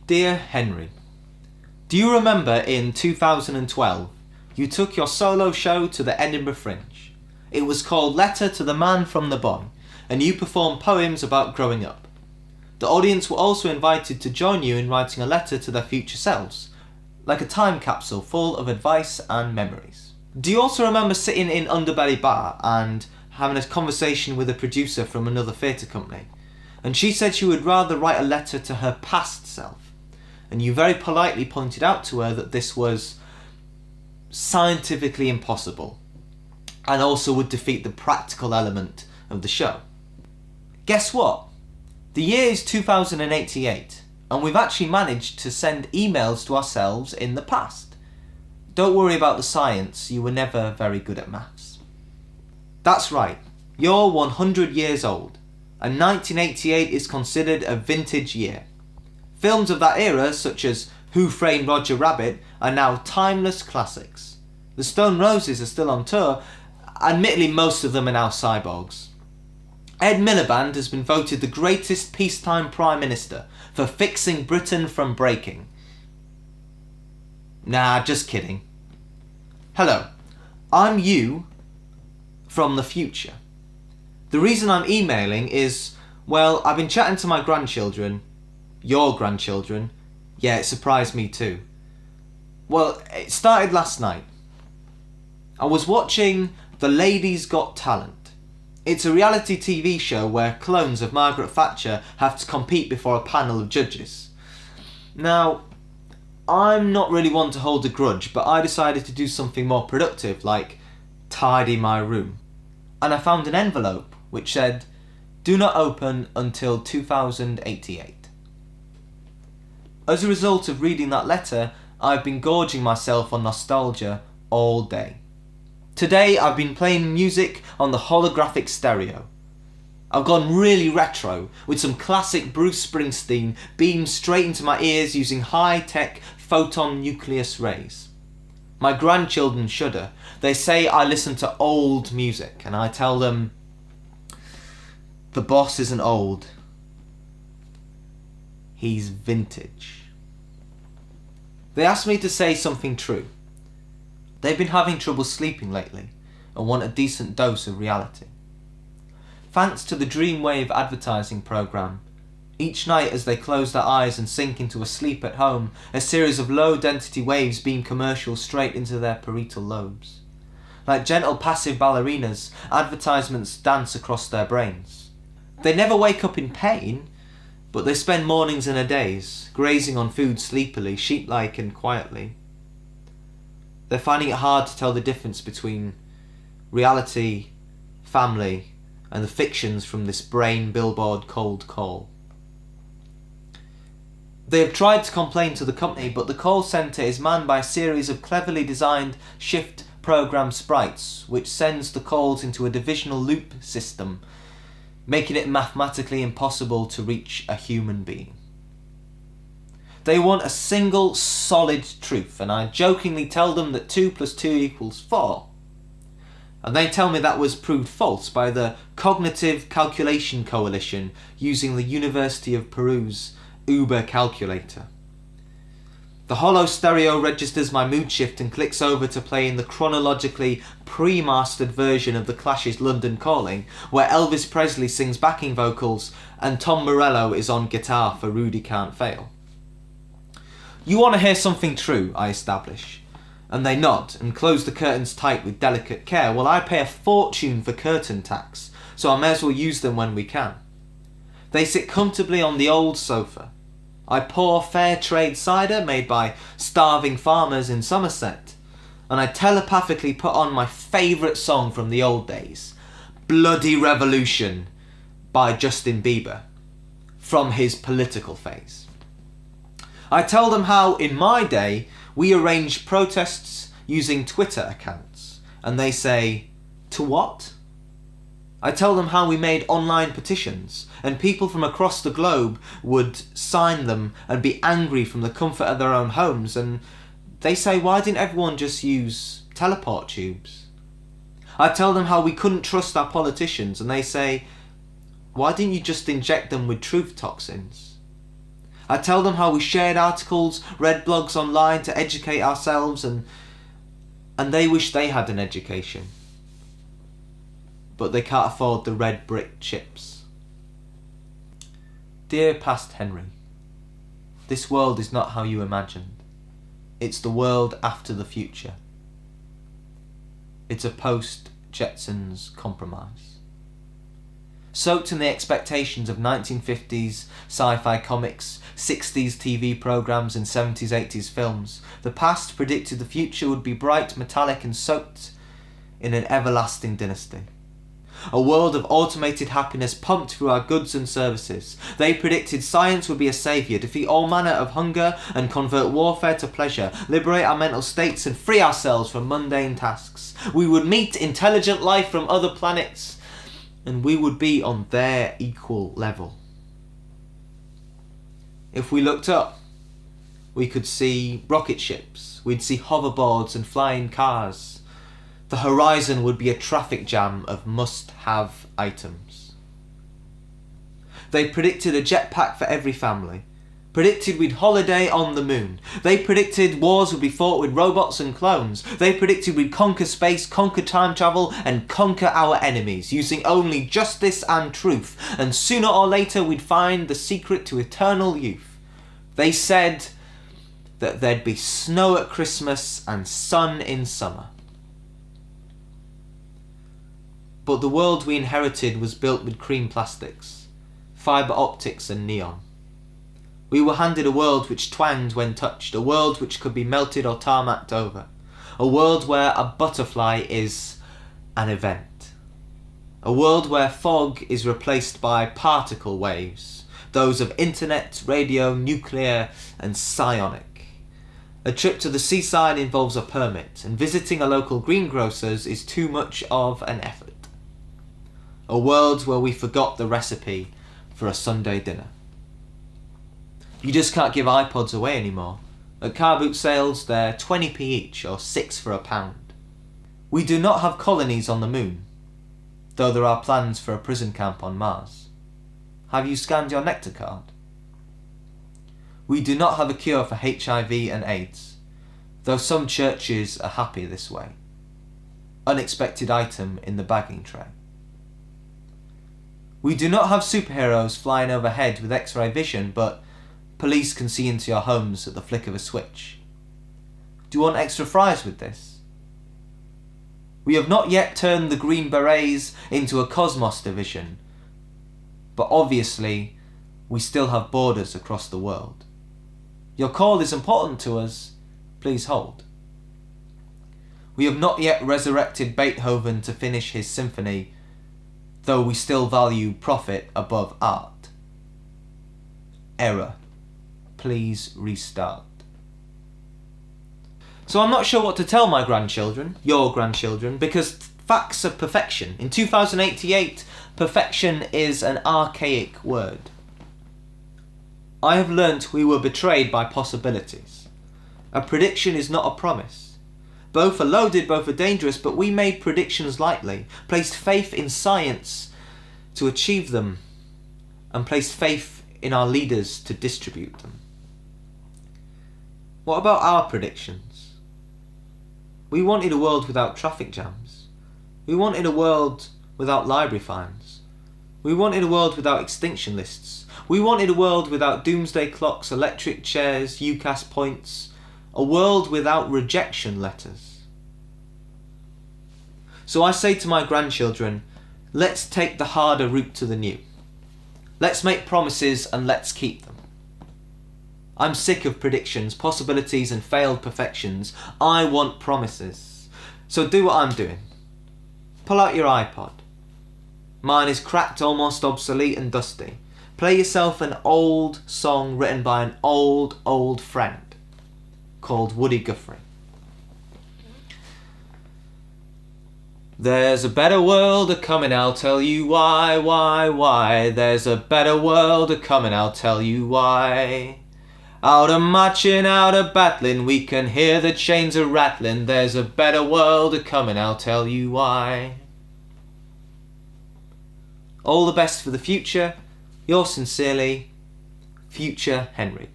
Dear Henry, do you remember in 2012 you took your solo show to the Edinburgh Fringe? It was called Letter to the Man from the Boy, and you performed poems about growing up. The audience were also invited to join you in writing a letter to their future selves, like a time capsule full of advice and memories. Do you also remember sitting in Underbelly Bar and having a conversation with a producer from another theatre company? And she said she would rather write a letter to her past self. And you very politely pointed out to her that this was scientifically impossible and also would defeat the practical element of the show. Guess what? The year is 2088 and we've actually managed to send emails to ourselves in the past. Don't worry about the science, you were never very good at maths. That's right, you're 100 years old and 1988 is considered a vintage year. Films of that era, such as Who Framed Roger Rabbit, are now timeless classics. The Stone Roses are still on tour, admittedly most of them are now cyborgs. Ed Miliband has been voted the greatest peacetime Prime Minister for fixing Britain from breaking. Nah, just kidding. Hello, I'm you from the future. The reason I'm emailing is, well, I've been chatting to my grandchildren. Your grandchildren. Yeah, it surprised me too. Well, it started last night. I was watching The Ladies Got Talent. It's a reality TV show where clones of Margaret Thatcher have to compete before a panel of judges. Now, I'm not really one to hold a grudge, but I decided to do something more productive, like tidy my room. And I found an envelope which said, "Do not open until 2088. As a result of reading that letter, I've been gorging myself on nostalgia all day. Today I've been playing music on the holographic stereo. I've gone really retro with some classic Bruce Springsteen beamed straight into my ears using high-tech photon nucleus rays. My grandchildren shudder. They say I listen to old music and I tell them, the boss isn't old. He's vintage. They asked me to say something true. They've been having trouble sleeping lately and want a decent dose of reality. Thanks to the Dreamwave advertising programme, each night as they close their eyes and sink into a sleep at home, a series of low-density waves beam commercials straight into their parietal lobes. Like gentle passive ballerinas, advertisements dance across their brains. They never wake up in pain, but they spend mornings and days grazing on food sleepily, sheep-like and quietly. They're finding it hard to tell the difference between reality, family, and the fictions from this brain billboard cold call. They have tried to complain to the company, but the call centre is manned by a series of cleverly designed shift program sprites, which sends the calls into a divisional loop system, making it mathematically impossible to reach a human being. They want a single solid truth, and I jokingly tell them that 2 + 2 = 4. And they tell me that was proved false by the Cognitive Calculation Coalition using the University of Peru's Uber calculator. The hollow stereo registers my mood shift and clicks over to play in the chronologically pre-mastered version of The Clash's London Calling, where Elvis Presley sings backing vocals and Tom Morello is on guitar for Rudy Can't Fail. You want to hear something true, I establish. And they nod and close the curtains tight with delicate care. Well, I pay a fortune for curtain tax, so I may as well use them when we can. They sit comfortably on the old sofa. I pour fair trade cider made by starving farmers in Somerset, and I telepathically put on my favourite song from the old days, Bloody Revolution by Justin Bieber, from his political phase. I tell them how, in my day, we arranged protests using Twitter accounts, and they say, to what? I tell them how we made online petitions, and people from across the globe would sign them and be angry from the comfort of their own homes, and they say, why didn't everyone just use teleport tubes? I tell them how we couldn't trust our politicians, and they say, why didn't you just inject them with truth toxins? I tell them how we shared articles, read blogs online to educate ourselves, and they wish they had an education. But they can't afford the red brick chips. Dear past Henry, this world is not how you imagined. It's the world after the future. It's a post-Jetsons compromise. Soaked in the expectations of 1950s sci-fi comics, 60s TV programmes and 70s, 80s films, the past predicted the future would be bright, metallic and soaked in an everlasting dynasty. A world of automated happiness pumped through our goods and services. They predicted science would be a saviour, defeat all manner of hunger and convert warfare to pleasure, liberate our mental states and free ourselves from mundane tasks. We would meet intelligent life from other planets, and we would be on their equal level. If we looked up, we could see rocket ships, we'd see hoverboards and flying cars. The horizon would be a traffic jam of must-have items. They predicted a jetpack for every family, predicted we'd holiday on the moon. They predicted wars would be fought with robots and clones. They predicted we'd conquer space, conquer time travel, and conquer our enemies, using only justice and truth. And sooner or later we'd find the secret to eternal youth. They said that there'd be snow at Christmas and sun in summer. But the world we inherited was built with cream plastics, fibre optics and neon. We were handed a world which twanged when touched, a world which could be melted or tarmacked over, a world where a butterfly is an event, a world where fog is replaced by particle waves, those of internet, radio, nuclear and psionic. A trip to the seaside involves a permit, and visiting a local greengrocer's is too much of an effort. A world where we forgot the recipe for a Sunday dinner. You just can't give iPods away anymore. At car boot sales, they're 20p each, or 6 for £1. We do not have colonies on the moon, though there are plans for a prison camp on Mars. Have you scanned your Nectar card? We do not have a cure for HIV and AIDS, though some churches are happy this way. Unexpected item in the bagging tray. We do not have superheroes flying overhead with X-ray vision, but police can see into your homes at the flick of a switch. Do you want extra fries with this? We have not yet turned the Green Berets into a Cosmos division, but obviously we still have borders across the world. Your call is important to us, please hold. We have not yet resurrected Beethoven to finish his symphony, though we still value profit above art. Error. Please restart. So I'm not sure what to tell my grandchildren, your grandchildren, because facts are perfection. In 2088, perfection is an archaic word. I have learnt we were betrayed by possibilities. A prediction is not a promise. Both are loaded, both are dangerous, but we made predictions lightly, placed faith in science to achieve them, and placed faith in our leaders to distribute them. What about our predictions? We wanted a world without traffic jams. We wanted a world without library fines. We wanted a world without extinction lists. We wanted a world without doomsday clocks, electric chairs, UCAS points. A world without rejection letters. So I say to my grandchildren, let's take the harder route to the new. Let's make promises and let's keep them. I'm sick of predictions, possibilities and failed perfections. I want promises. So do what I'm doing. Pull out your iPod. Mine is cracked, almost obsolete and dusty. Play yourself an old song written by an old friend called Woody Guthrie. There's a better world a-comin', I'll tell you why. There's a better world a-comin', I'll tell you why. Out a marching, out a battling, we can hear the chains a rattling. There's a better world a-comin', I'll tell you why. All the best for the future. Yours sincerely, future Henry.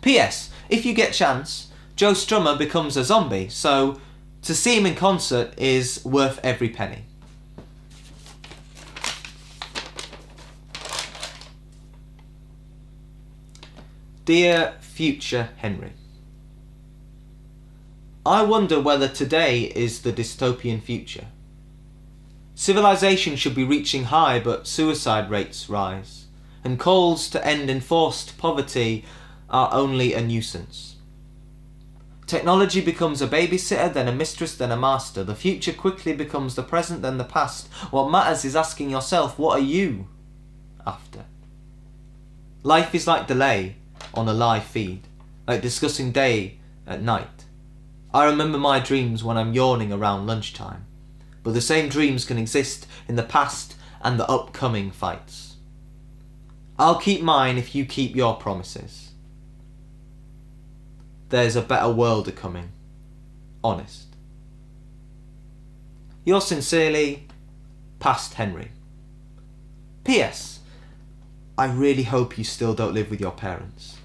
P.S. If you get chance, Joe Strummer becomes a zombie, so to see him in concert is worth every penny. Dear future Henry, I wonder whether today is the dystopian future. Civilization should be reaching high, but suicide rates rise, and calls to end enforced poverty are only a nuisance. Technology becomes a babysitter, then a mistress, then a master. The future quickly becomes the present, then the past. What matters is asking yourself, what are you after? Life is like delay on a live feed, like discussing day at night. I remember my dreams when I'm yawning around lunchtime, but the same dreams can exist in the past and the upcoming fights. I'll keep mine if you keep your promises. There's a better world a-coming. Honest. Yours sincerely, Past Henry. P.S. I really hope you still don't live with your parents.